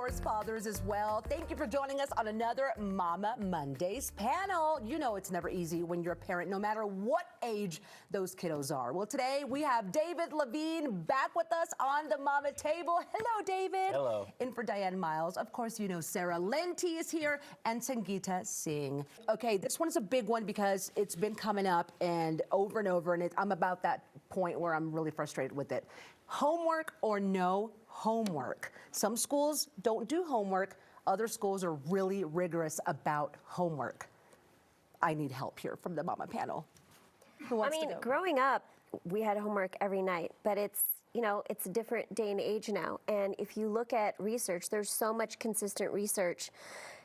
course, fathers as well. Thank you for joining us on another Mama Mondays panel. You know it's never easy when you're a parent, no matter what age those kiddos are. Well, today we have David Levine back with us on the Mama Table. Hello, David. Hello. In for Diane Miles. Of course, you know Sarah Lenti is here and Sangeeta Singh. Okay, this one is a big one because it's been coming up and over, and I'm about that point where I'm really frustrated with it. Homework or no homework? Some schools don't do homework. Other schools are really rigorous about homework. I need help here from the Mama panel. Who wants to go? Growing up, we had homework every night, but it's a different day and age now. And if you look at research, there's so much consistent research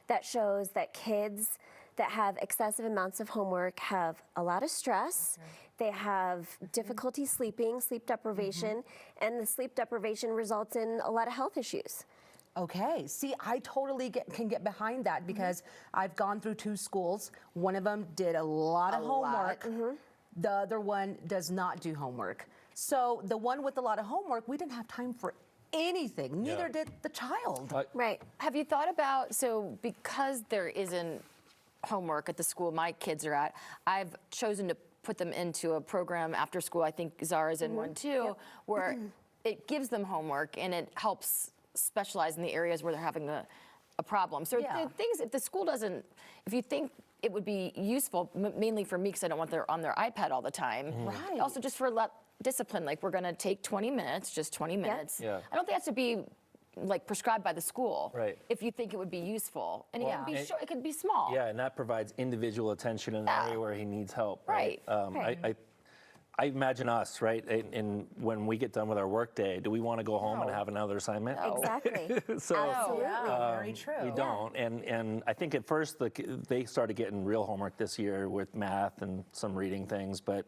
that shows that kids that have excessive amounts of homework have a lot of stress. They have difficulty sleeping, sleep deprivation, and the sleep deprivation results in a lot of health issues. Okay, see, I totally can get behind that because I've gone through 2 schools. One of them did a lot of homework. The other one does not do homework. So the one with a lot of homework, we didn't have time for anything. Neither did the child. Right. Have you thought about, so because there isn't homework at the school my kids are at, I've chosen to put them into a program after school, I think Zara's in one too, where it gives them homework and it helps specialize in the areas where they're having a problem. So the things, if the school doesn't, if you think it would be useful, mainly for me because I don't want them on their iPad all the time. Right. Also just for discipline, like we're gonna take 20 minutes, just 20 minutes. Yeah. I don't think it has to be like prescribed by the school. Right. If you think it would be useful. And it can be short, it could be small. Yeah, and that provides individual attention in an area where he needs help. Right. I imagine us, right, and when we get done with our work day, do we want to go home and have another assignment? Exactly. So, Absolutely. Very true. We don't, and I think at first they started getting real homework this year with math and some reading things, but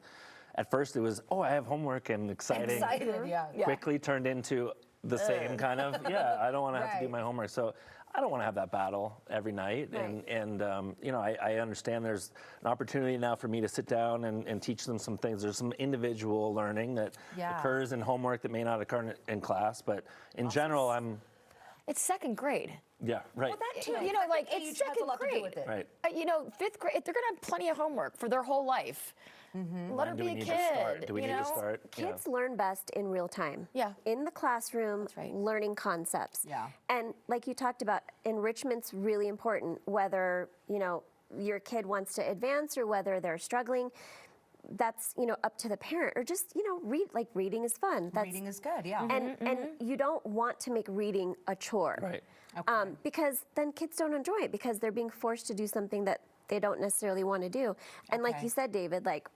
at first it was, oh, I have homework and exciting. Excited, yeah. Quickly turned into the same kind of, I don't want to have to do my homework. So I don't want to have that battle every night. Right. And I understand there's an opportunity now for me to sit down and teach them some things. There's some individual learning that occurs in homework that may not occur in class, but in general, It's second grade. yeah, right. Well, that too. Like Age it's has second a lot grade. to do with it. Right. 5th grade, they're gonna have plenty of homework for their whole life. Let her Do be we a need kid. to start? Do we need to start? Kids learn best in real time. Yeah. In the classroom, right. learning concepts. Yeah. And like you talked about, enrichment's really important, whether, your kid wants to advance or whether they're struggling. That's, up to the parent, or just, read, like reading is fun. Reading is good, yeah. And you don't want to make reading a chore. Right. Because then kids don't enjoy it because they're being forced to do something that they don't necessarily want to do. And like you said, David, like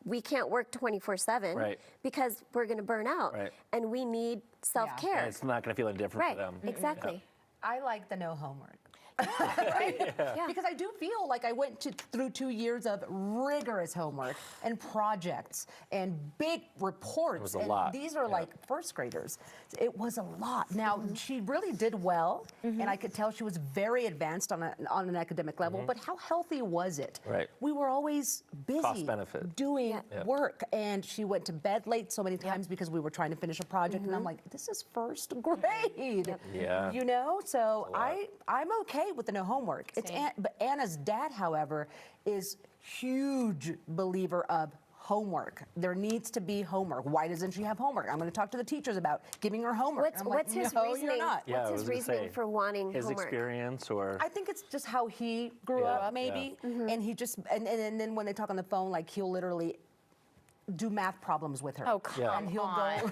we can't work 24/7 because we're going to burn out. Right. And we need self-care. And it's not going to feel any different for them. Exactly. I like the no homework. Because I do feel like I went through 2 years of rigorous homework and projects and big reports. It was a and lot. These are like first graders. It was a lot. Now, she really did well, and I could tell she was very advanced on an academic level, but how healthy was it? Right. We were always busy Cost-benefit. doing work, and she went to bed late so many times because we were trying to finish a project, and I'm like, this is first grade. Yeah. So I'm okay with the no homework. But Anna's dad, however, is huge believer of homework. There needs to be homework. Why doesn't she have homework? I'm going to talk to the teachers about giving her homework. What's his no, reasoning? You're not. Yeah, I What's was his gonna reasoning say, for wanting his homework? experience, or I think it's just how he grew up, maybe. And he just, and then when they talk on the phone, like he'll literally do math problems with her. Oh, come And he'll on. go.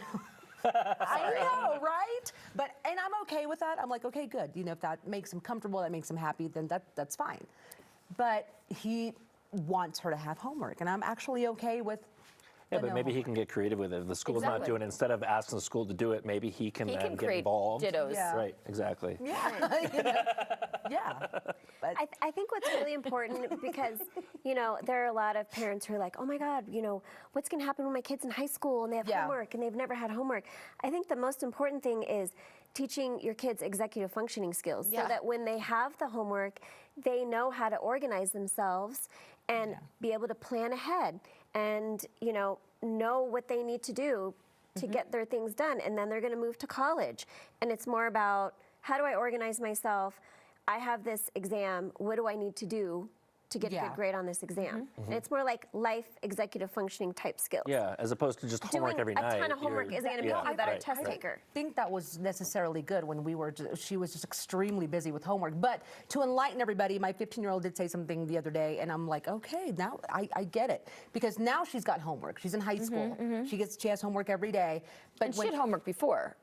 I know, right? And I'm okay with that. I'm like, okay, good. If that makes him comfortable, that makes him happy, then that's fine. But he wants her to have homework, and I'm actually okay with. yeah, but maybe he can get creative with it. If the school's not doing it, instead of asking the school to do it, maybe he can then get create involved. dittos. Yeah. Right, exactly. Yeah. But I think what's really important because, there are a lot of parents who are like, oh my God, what's going to happen when my kid's in high school and they have homework and they've never had homework. I think the most important thing is teaching your kids executive functioning skills so that when they have the homework, they know how to organize themselves and be able to plan ahead and, know what they need to do to get their things done. And then they're going to move to college. And it's more about how do I organize myself? I have this exam. What do I need to do to get a good grade on this exam? And it's more like life executive functioning type skills. Yeah, as opposed to just homework Doing every night. a ton of homework isn't going to make you a better test taker. I think that was necessarily good when she was just extremely busy with homework. But to enlighten everybody, my 15-year-old did say something the other day, and I'm like, okay, now I get it. Because now she's got homework. She's in high school. She has homework every day. But And she had homework before.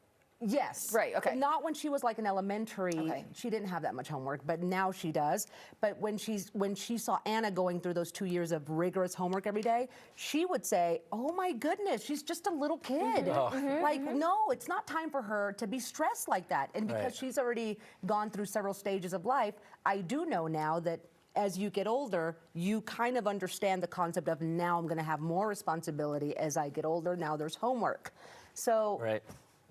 Yes. Right, okay. Not when she was like in elementary. She didn't have that much homework, but now she does. But when she saw Anna going through those 2 years of rigorous homework every day, she would say, oh my goodness, she's just a little kid. Like, no, it's not time for her to be stressed like that. And because she's already gone through several stages of life, I do know now that as you get older, you kind of understand the concept of now I'm going to have more responsibility as I get older. Now there's homework. So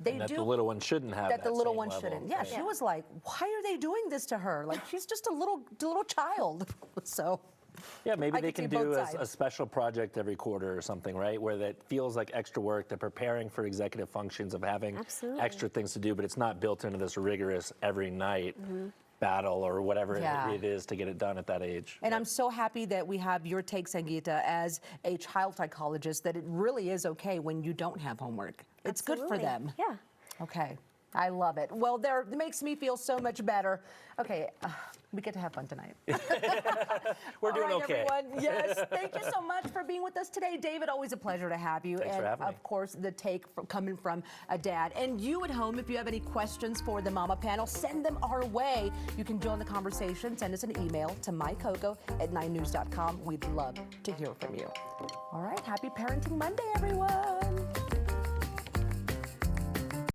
That the little one shouldn't have that the little same one level. shouldn't. Yeah, she was like, why are they doing this to her? Like, she's just a little child. So yeah, maybe I they could can see do both a special project every quarter or something, right? Where that feels like extra work. They're preparing for executive functions of having extra things to do, but it's not built into this rigorous every night battle or whatever it is to get it done at that age. And I'm so happy that we have your take, Sangeeta, as a child psychologist, that it really is okay when you don't have homework. It's good for them. Yeah. Okay. I love it. Well, it makes me feel so much better. Okay, we get to have fun tonight. We're doing okay. Everyone. Yes, thank you so much for being with us today. David, always a pleasure to have you. Thanks for having me. Of course, the take coming from a dad. And you at home, if you have any questions for the Mama Panel, send them our way. You can join the conversation. Send us an email to mycoco@9news.com. We'd love to hear from you. All right, happy Parenting Monday, everyone.